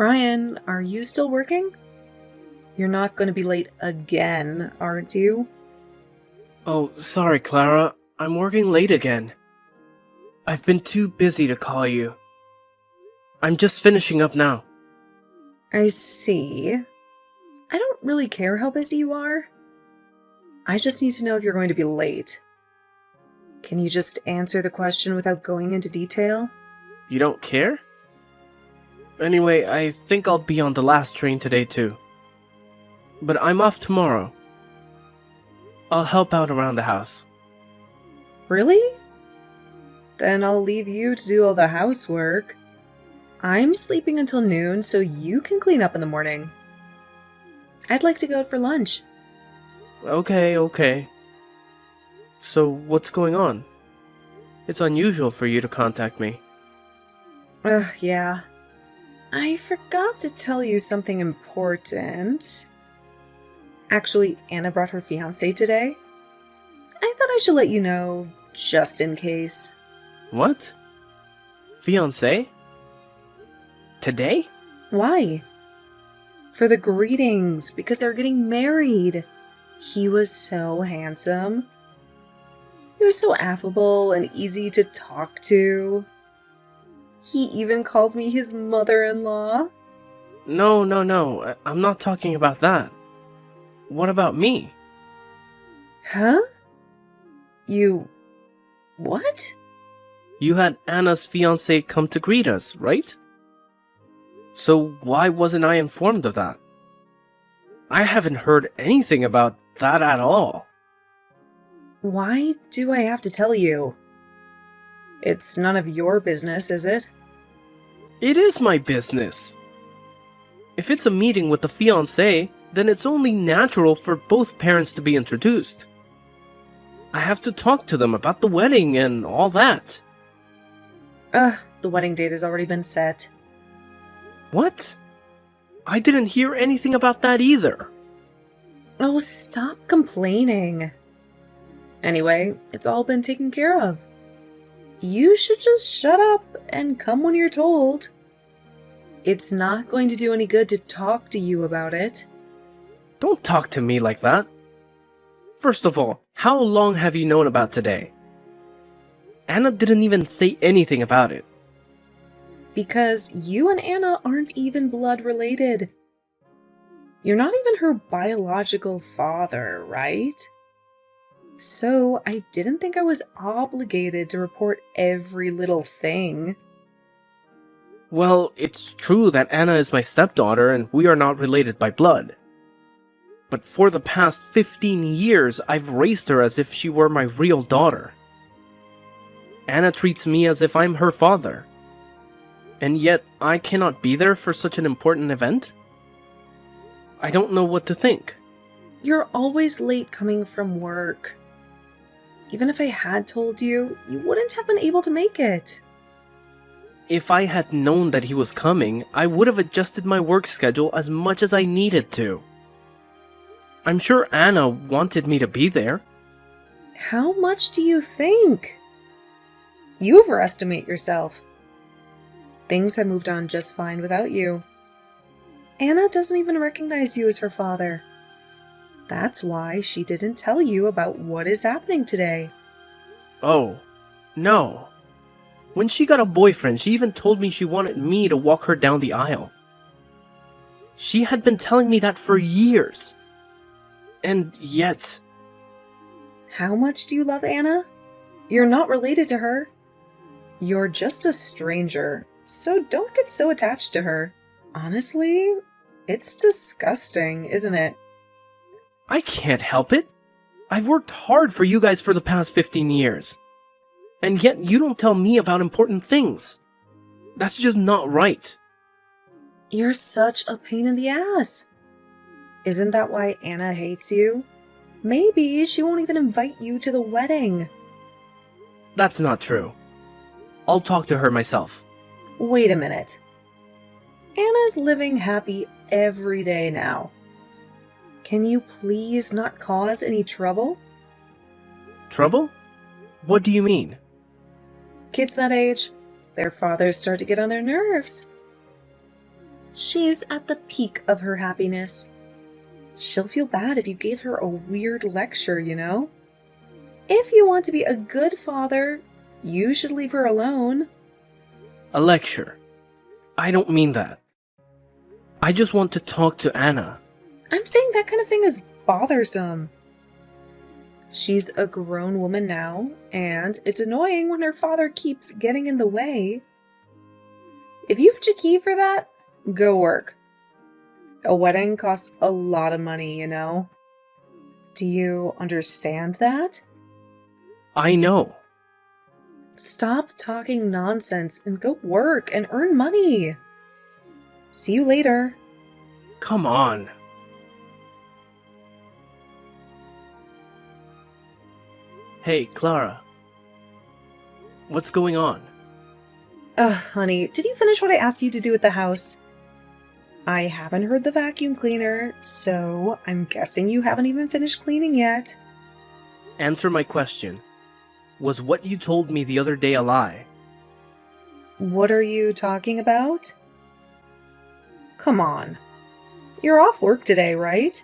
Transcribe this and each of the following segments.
Ryan, are you still working? You're not going to be late again, aren't you? Oh, sorry, Clara. I'm working late again. I've been too busy to call you. I'm just finishing up now. I see. I don't really care how busy you are. I just need to know if you're going to be late. Can you just answer the question without going into detail? You don't care? Anyway, I think I'll be on the last train today too. But I'm off tomorrow. I'll help out around the house. Really? Then I'll leave you to do all the housework. I'm sleeping until noon so you can clean up in the morning. I'd like to go out for lunch. Okay. So, what's going on? It's unusual for you to contact me. Yeah. I forgot to tell you something important. Actually, Anna brought her fiancé today. I thought I should let you know, just in case. What? Fiancé? Today? Why? For the greetings, because they're getting married. He was so handsome. He was so affable and easy to talk to. He even called me his mother-in-law. No. I'm not talking about that. What about me? Huh? You... what? You had Anna's fiancé come to greet us, right? So why wasn't I informed of that? I haven't heard anything about that at all. Why do I have to tell you? It's none of your business, is it? It is my business. If it's a meeting with the fiancé, then it's only natural for both parents to be introduced. I have to talk to them about the wedding and all that. The wedding date has already been set. What? I didn't hear anything about that either. Oh, stop complaining. Anyway, it's all been taken care of. You should just shut up and come when you're told. It's not going to do any good to talk to you about it. Don't talk to me like that. First of all, how long have you known about today? Anna didn't even say anything about it. Because you and Anna aren't even blood related. You're not even her biological father, right? So I didn't think I was obligated to report every little thing. Well, it's true that Anna is my stepdaughter and we are not related by blood. But for the past 15 years, I've raised her as if she were my real daughter. Anna treats me as if I'm her father. And yet, I cannot be there for such an important event? I don't know what to think. You're always late coming from work. Even if I had told you, you wouldn't have been able to make it. If I had known that he was coming, I would have adjusted my work schedule as much as I needed to. I'm sure Anna wanted me to be there. How much do you think? You overestimate yourself. Things have moved on just fine without you. Anna doesn't even recognize you as her father. That's why she didn't tell you about what is happening today. Oh, no. When she got a boyfriend, she even told me she wanted me to walk her down the aisle. She had been telling me that for years. And yet... How much do you love Anna? You're not related to her. You're just a stranger, so don't get so attached to her. Honestly, it's disgusting, isn't it? I can't help it. I've worked hard for you guys for the past 15 years. And yet you don't tell me about important things. That's just not right. You're such a pain in the ass. Isn't that why Anna hates you? Maybe she won't even invite you to the wedding. That's not true. I'll talk to her myself. Wait a minute. Anna's living happy every day now. Can you please not cause any trouble? Trouble? What do you mean? Kids that age, their fathers start to get on their nerves. She's at the peak of her happiness. She'll feel bad if you gave her a weird lecture, you know? If you want to be a good father, you should leave her alone. A lecture? I don't mean that. I just want to talk to Anna. I'm saying that kind of thing is bothersome. She's a grown woman now, and it's annoying when her father keeps getting in the way. If you've Jackie for that, go work. A wedding costs a lot of money, you know? Do you understand that? I know. Stop talking nonsense and go work and earn money. See you later. Come on. Hey, Clara. What's going on? Honey, did you finish what I asked you to do at the house? I haven't heard the vacuum cleaner, so I'm guessing you haven't even finished cleaning yet. Answer my question. Was what you told me the other day a lie? What are you talking about? Come on. You're off work today, right?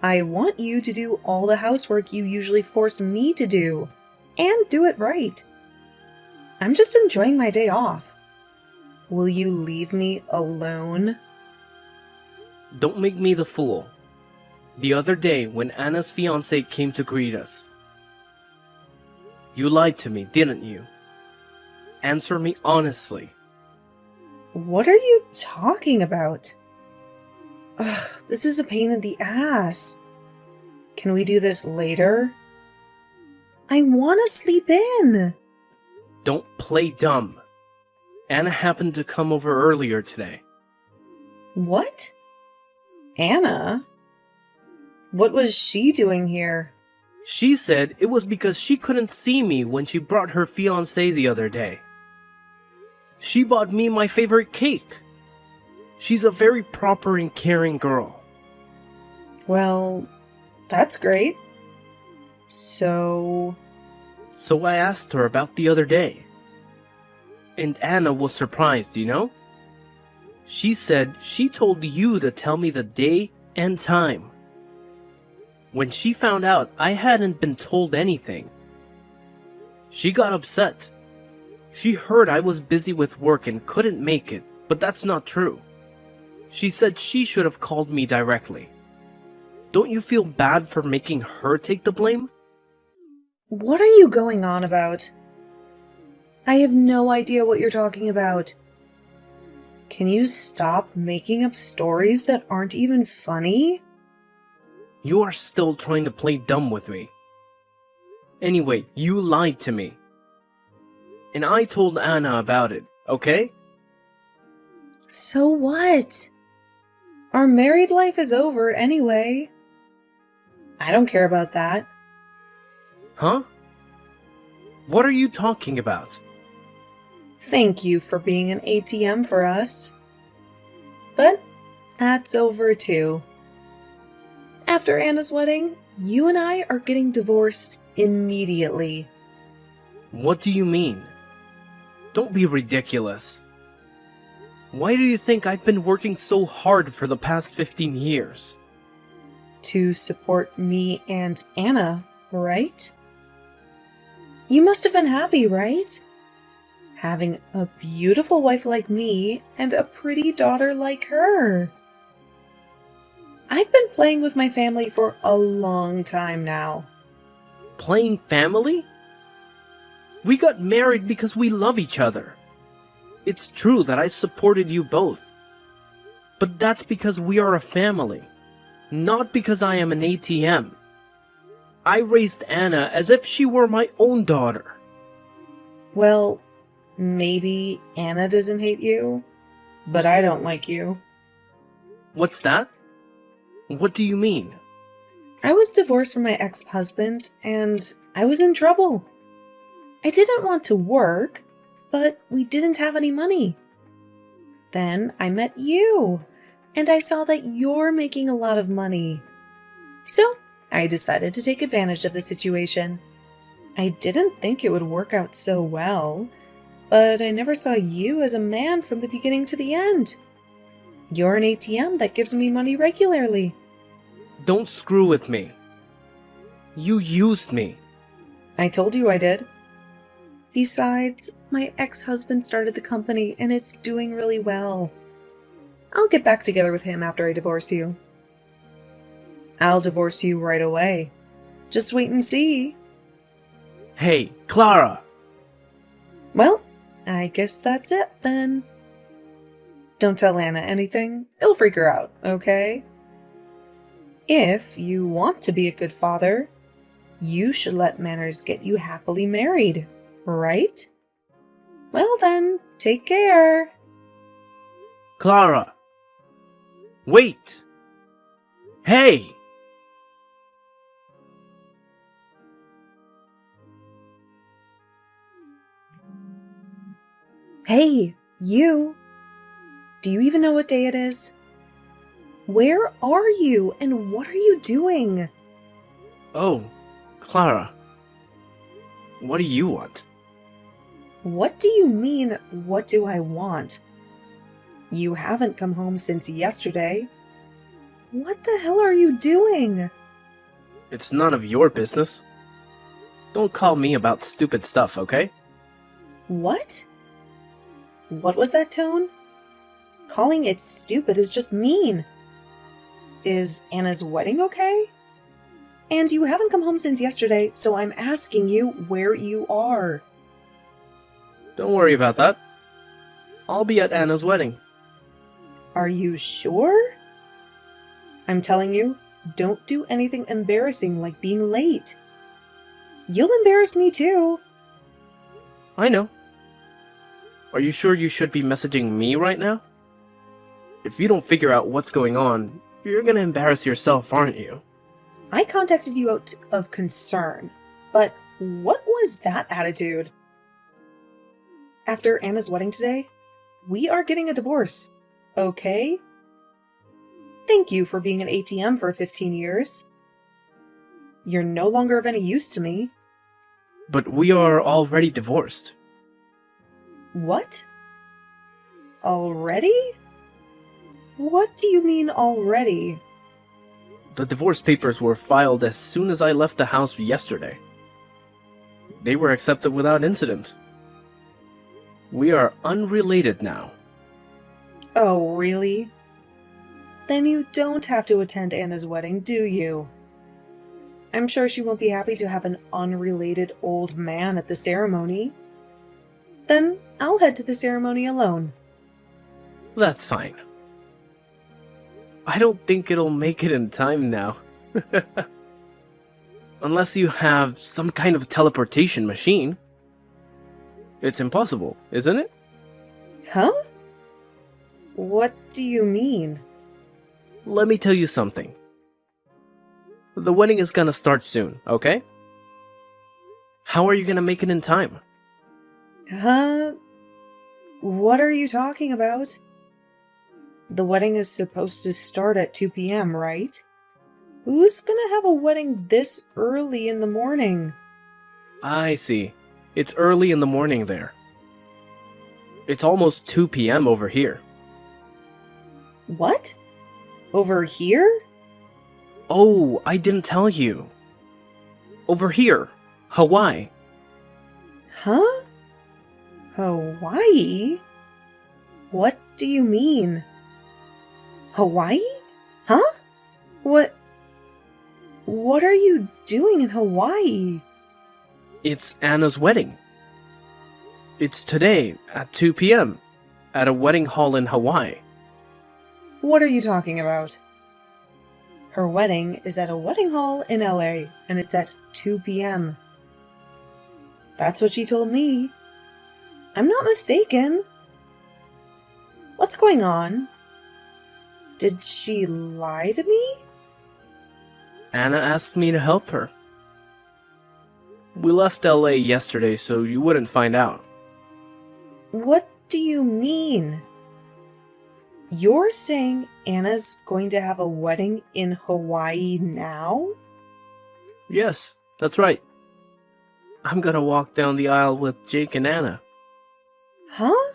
I want you to do all the housework you usually force me to do, and do it right. I'm just enjoying my day off. Will you leave me alone? Don't make me the fool. The other day when Anna's fiancé came to greet us, you lied to me, didn't you? Answer me honestly. What are you talking about? Ugh, this is a pain in the ass. Can we do this later? I want to sleep in. Don't play dumb. Anna happened to come over earlier today. What? Anna? What was she doing here? She said it was because she couldn't see me when she brought her fiancé the other day. She bought me my favorite cake. She's a very proper and caring girl. Well, that's great. So I asked her about the other day. And Anna was surprised, you know? She said she told you to tell me the day and time. When she found out I hadn't been told anything, she got upset. She heard I was busy with work and couldn't make it, but that's not true. She said she should have called me directly. Don't you feel bad for making her take the blame? what are you going on about? I have no idea what you're talking about. Can you stop making up stories that aren't even funny? You are still trying to play dumb with me. Anyway, you lied to me. And I told Anna about it, okay? So what? Our married life is over anyway. I don't care about that. Huh? What are you talking about? Thank you for being an ATM for us. But that's over too. After Anna's wedding, you and I are getting divorced immediately. What do you mean? Don't be ridiculous. Why do you think I've been working so hard for the past 15 years? To support me and Anna, right? You must have been happy, right? Having a beautiful wife like me and a pretty daughter like her. I've been playing with my family for a long time now. Playing family? We got married because we love each other. It's true that I supported you both. But that's because we are a family, not because I am an ATM. I raised Anna as if she were my own daughter. Well, maybe Anna doesn't hate you, but I don't like you. What's that? What do you mean? I was divorced from my ex-husband, and I was in trouble. I didn't want to work, but we didn't have any money. Then I met you, and I saw that you're making a lot of money. So I decided to take advantage of the situation. I didn't think it would work out so well, but I never saw you as a man from the beginning to the end. You're an ATM that gives me money regularly. Don't screw with me. You used me. I told you I did. Besides, my ex-husband started the company and it's doing really well. I'll get back together with him after I divorce you. I'll divorce you right away. Just wait and see. Hey, Clara! Well, I guess that's it then. Don't tell Anna anything. It'll freak her out, okay? If you want to be a good father, you should let manners get you happily married, right? Well then, take care. Clara! Wait! Hey! Hey, you! Do you even know what day it is? Where are you and what are you doing? Oh, Clara. What do you want? What do you mean, what do I want? You haven't come home since yesterday. What the hell are you doing? It's none of your business. Don't call me about stupid stuff, okay? What? What was that tone? Calling it stupid is just mean. Is Anna's wedding okay? And you haven't come home since yesterday, so I'm asking you where you are. Don't worry about that. I'll be at Anna's wedding. Are you sure? I'm telling you, don't do anything embarrassing like being late. You'll embarrass me too. I know. Are you sure you should be messaging me right now? If you don't figure out what's going on, you're gonna embarrass yourself, aren't you? I contacted you out of concern, but what was that attitude? After Anna's wedding today, we are getting a divorce, okay? Thank you for being an ATM for 15 years. You're no longer of any use to me. But we are already divorced. What? Already? What do you mean already? The divorce papers were filed as soon as I left the house yesterday. They were accepted without incident. We are unrelated now. Oh, really? Then you don't have to attend Anna's wedding, do you? I'm sure she won't be happy to have an unrelated old man at the ceremony. Then I'll head to the ceremony alone. That's fine. I don't think it'll make it in time now. Unless you have some kind of teleportation machine. It's impossible, isn't it? Huh? What do you mean? Let me tell you something. The wedding is gonna start soon, okay? How are you gonna make it in time? Huh? What are you talking about? The wedding is supposed to start at 2 p.m., right? Who's gonna have a wedding this early in the morning? I see. It's early in the morning there. It's almost 2 p.m. over here. What? Over here? Oh, I didn't tell you. Over here, Hawaii. Huh? Hawaii? What do you mean? Hawaii? Huh? What are you doing in Hawaii? It's Anna's wedding. It's today at 2 p.m. at a wedding hall in Hawaii. What are you talking about? Her wedding is at a wedding hall in LA, and it's at 2 p.m. That's what she told me. I'm not mistaken. What's going on? Did she lie to me? Anna asked me to help her. We left LA yesterday so you wouldn't find out. What do you mean? You're saying Anna's going to have a wedding in Hawaii now? Yes, that's right. I'm gonna walk down the aisle with Jake and Anna. Huh?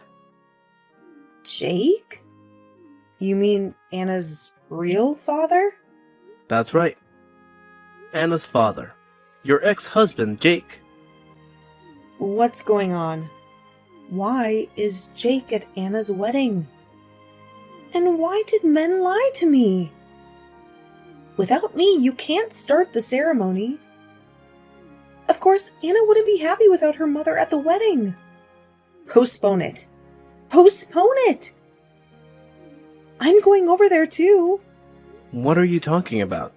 Jake? You mean Anna's real father? That's right. Anna's father. Your ex-husband, Jake. What's going on? Why is Jake at Anna's wedding? And why did men lie to me? Without me, you can't start the ceremony. Of course, Anna wouldn't be happy without her mother at the wedding. Postpone it. Postpone it! I'm going over there too. What are you talking about?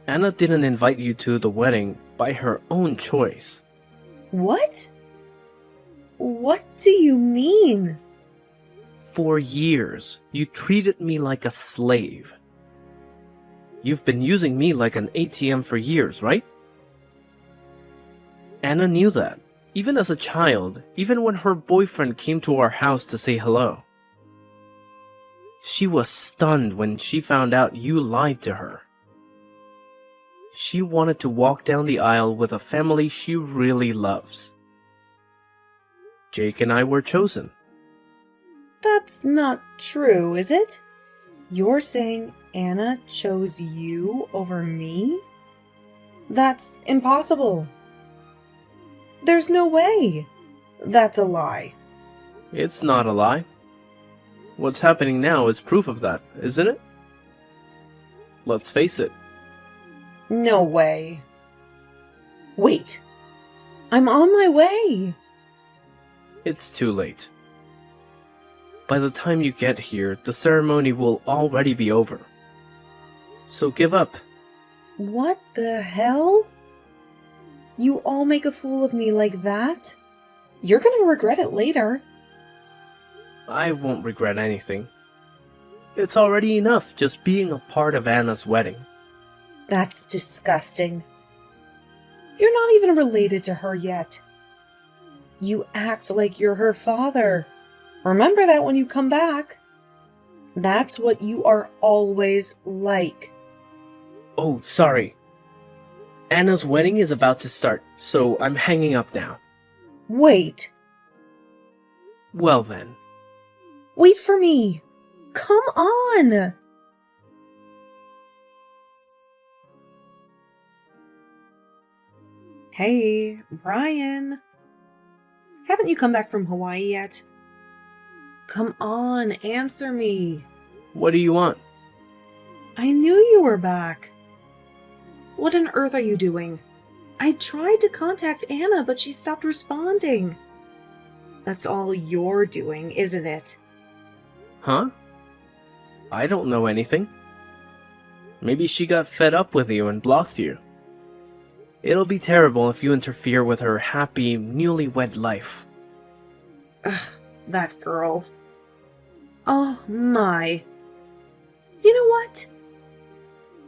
Anna didn't invite you to the wedding by her own choice. What? What do you mean? For years, you treated me like a slave. You've been using me like an ATM for years, right? Anna knew that, even as a child, even when her boyfriend came to our house to say hello. She was stunned when she found out you lied to her. She wanted to walk down the aisle with a family she really loves. Jake and I were chosen. That's not true, is it? You're saying Anna chose you over me? That's impossible. There's no way. That's a lie. It's not a lie. What's happening now is proof of that, isn't it? Let's face it. No way. Wait. I'm on my way. It's too late. By the time you get here, the ceremony will already be over. So give up. What the hell? You all make a fool of me like that? You're gonna regret it later. I won't regret anything. It's already enough just being a part of Anna's wedding. That's disgusting. You're not even related to her yet. You act like you're her father. Remember that when you come back. That's what you are always like. Oh, sorry. Anna's wedding is about to start, so I'm hanging up now. Wait. Well then. Wait for me. Come on. Hey, Brian. Haven't you come back from Hawaii yet? Come on, answer me. What do you want? I knew you were back. What on earth are you doing? I tried to contact Anna, but she stopped responding. That's all you're doing, isn't it? Huh? I don't know anything. Maybe she got fed up with you and blocked you. It'll be terrible if you interfere with her happy, newlywed life. Ugh, that girl. Oh my. You know what?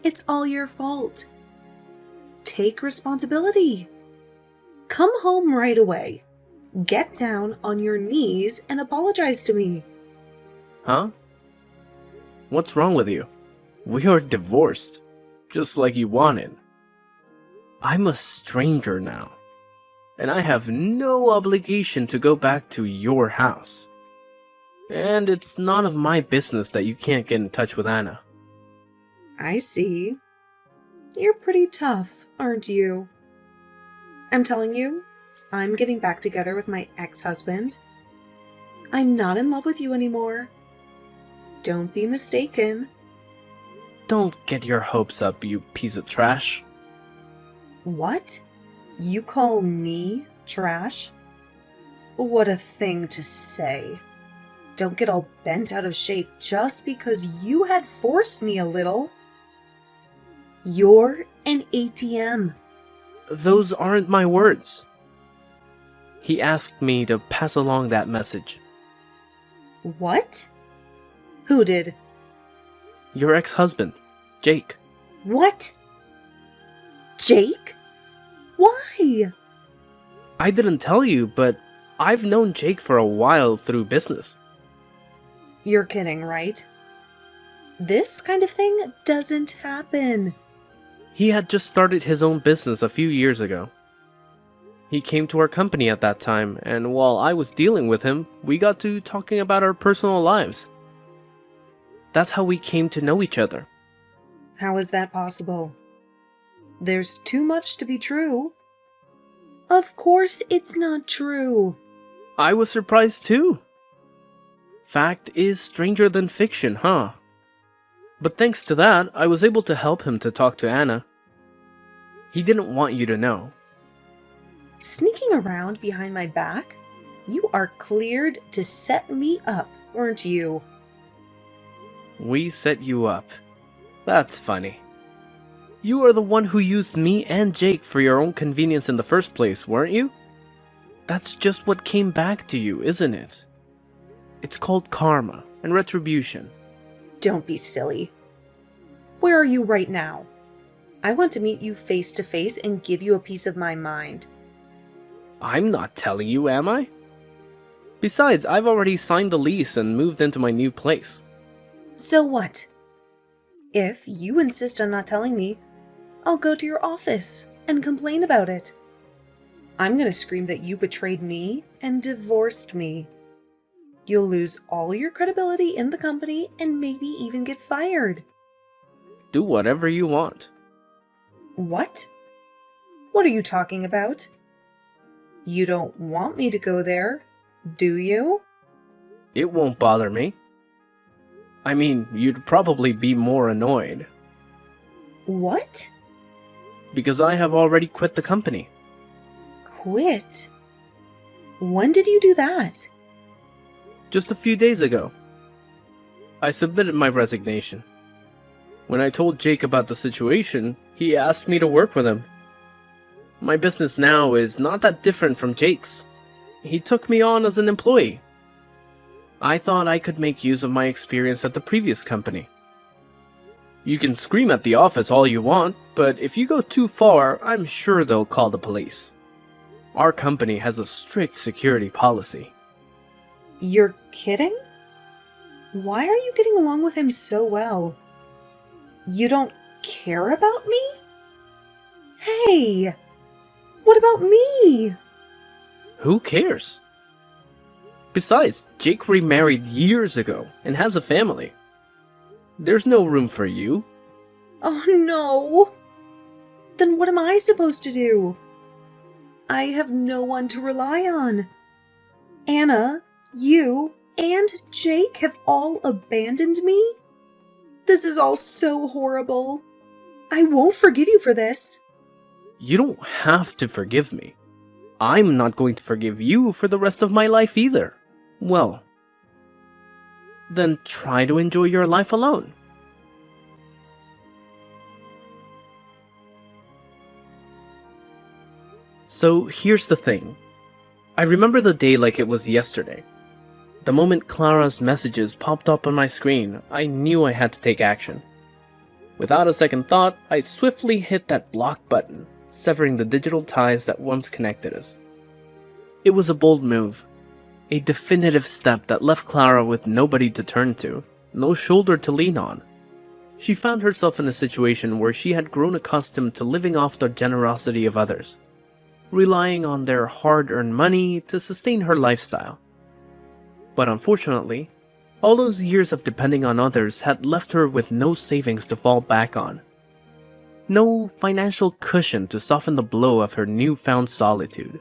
It's all your fault. Take responsibility. Come home right away. Get down on your knees and apologize to me. Huh? What's wrong with you? We are divorced, just like you wanted. I'm a stranger now, and I have no obligation to go back to your house. And it's none of my business that you can't get in touch with Anna. I see. You're pretty tough, aren't you? I'm telling you, I'm getting back together with my ex-husband. I'm not in love with you anymore. Don't be mistaken. Don't get your hopes up, you piece of trash. What? You call me trash? What a thing to say. Don't get all bent out of shape just because you had forced me a little. You're an ATM. Those aren't my words. He asked me to pass along that message. What? Who did? Your ex-husband, Jake. What? Jake? Why? I didn't tell you, but I've known Jake for a while through business. You're kidding, right? This kind of thing doesn't happen. He had just started his own business a few years ago. He came to our company at that time, and while I was dealing with him, we got to talking about our personal lives. That's how we came to know each other. How is that possible? There's too much to be true. Of course it's not true. I was surprised too. Fact is stranger than fiction, huh? But thanks to that, I was able to help him to talk to Anna. He didn't want you to know. Sneaking around behind my back? You are cleared to set me up, weren't you? We set you up. That's funny. You are the one who used me and Jake for your own convenience in the first place, weren't you? That's just what came back to you, isn't it? It's called karma and retribution. Don't be silly. Where are you right now? I want to meet you face to face and give you a piece of my mind. I'm not telling you, am I? Besides, I've already signed the lease and moved into my new place. So what? If you insist on not telling me, I'll go to your office and complain about it. I'm gonna scream that you betrayed me and divorced me. You'll lose all your credibility in the company and maybe even get fired. Do whatever you want. What? What are you talking about? You don't want me to go there, do you? It won't bother me. I mean, you'd probably be more annoyed. What? Because I have already quit the company. Quit? When did you do that? Just a few days ago. I submitted my resignation. When I told Jake about the situation, he asked me to work with him. My business now is not that different from Jake's. He took me on as an employee. I thought I could make use of my experience at the previous company. You can scream at the office all you want, but if you go too far, I'm sure they'll call the police. Our company has a strict security policy. You're kidding? Why are you getting along with him so well? You don't care about me? Hey! What about me? Who cares? Besides, Jake remarried years ago and has a family. There's no room for you. Oh no! Then what am I supposed to do? I have no one to rely on. Anna, you, and Jake have all abandoned me? This is all so horrible. I won't forgive you for this. You don't have to forgive me. I'm not going to forgive you for the rest of my life either. Well, then try to enjoy your life alone. So here's the thing. I remember the day like it was yesterday. The moment Clara's messages popped up on my screen, I knew I had to take action. Without a second thought, I swiftly hit that block button, severing the digital ties that once connected us. It was a bold move, a definitive step that left Clara with nobody to turn to, no shoulder to lean on. She found herself in a situation where she had grown accustomed to living off the generosity of others, relying on their hard-earned money to sustain her lifestyle. But unfortunately, all those years of depending on others had left her with no savings to fall back on. No financial cushion to soften the blow of her newfound solitude.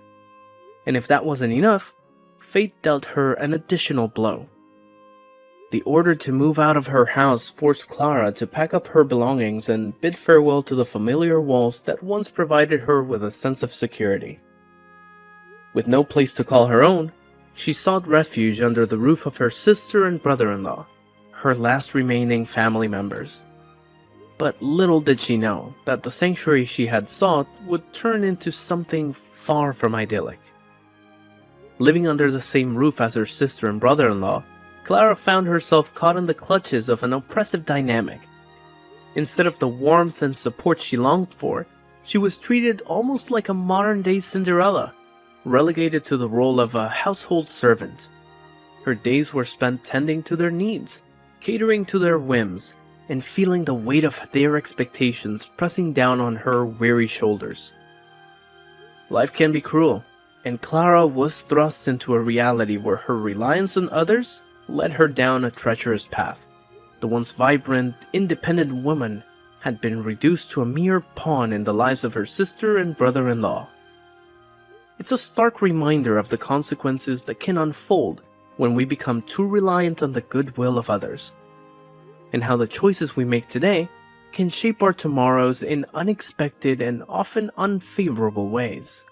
And if that wasn't enough, fate dealt her an additional blow. The order to move out of her house forced Clara to pack up her belongings and bid farewell to the familiar walls that once provided her with a sense of security. With no place to call her own, she sought refuge under the roof of her sister and brother-in-law, her last remaining family members. But little did she know that the sanctuary she had sought would turn into something far from idyllic. Living under the same roof as her sister and brother-in-law, Clara found herself caught in the clutches of an oppressive dynamic. Instead of the warmth and support she longed for, she was treated almost like a modern-day Cinderella, relegated to the role of a household servant. Her days were spent tending to their needs, catering to their whims, and feeling the weight of their expectations pressing down on her weary shoulders. Life can be cruel, and Clara was thrust into a reality where her reliance on others led her down a treacherous path. the once vibrant, independent woman had been reduced to a mere pawn in the lives of her sister and brother-in-law. It's a stark reminder of the consequences that can unfold when we become too reliant on the goodwill of others, and how the choices we make today can shape our tomorrows in unexpected and often unfavorable ways.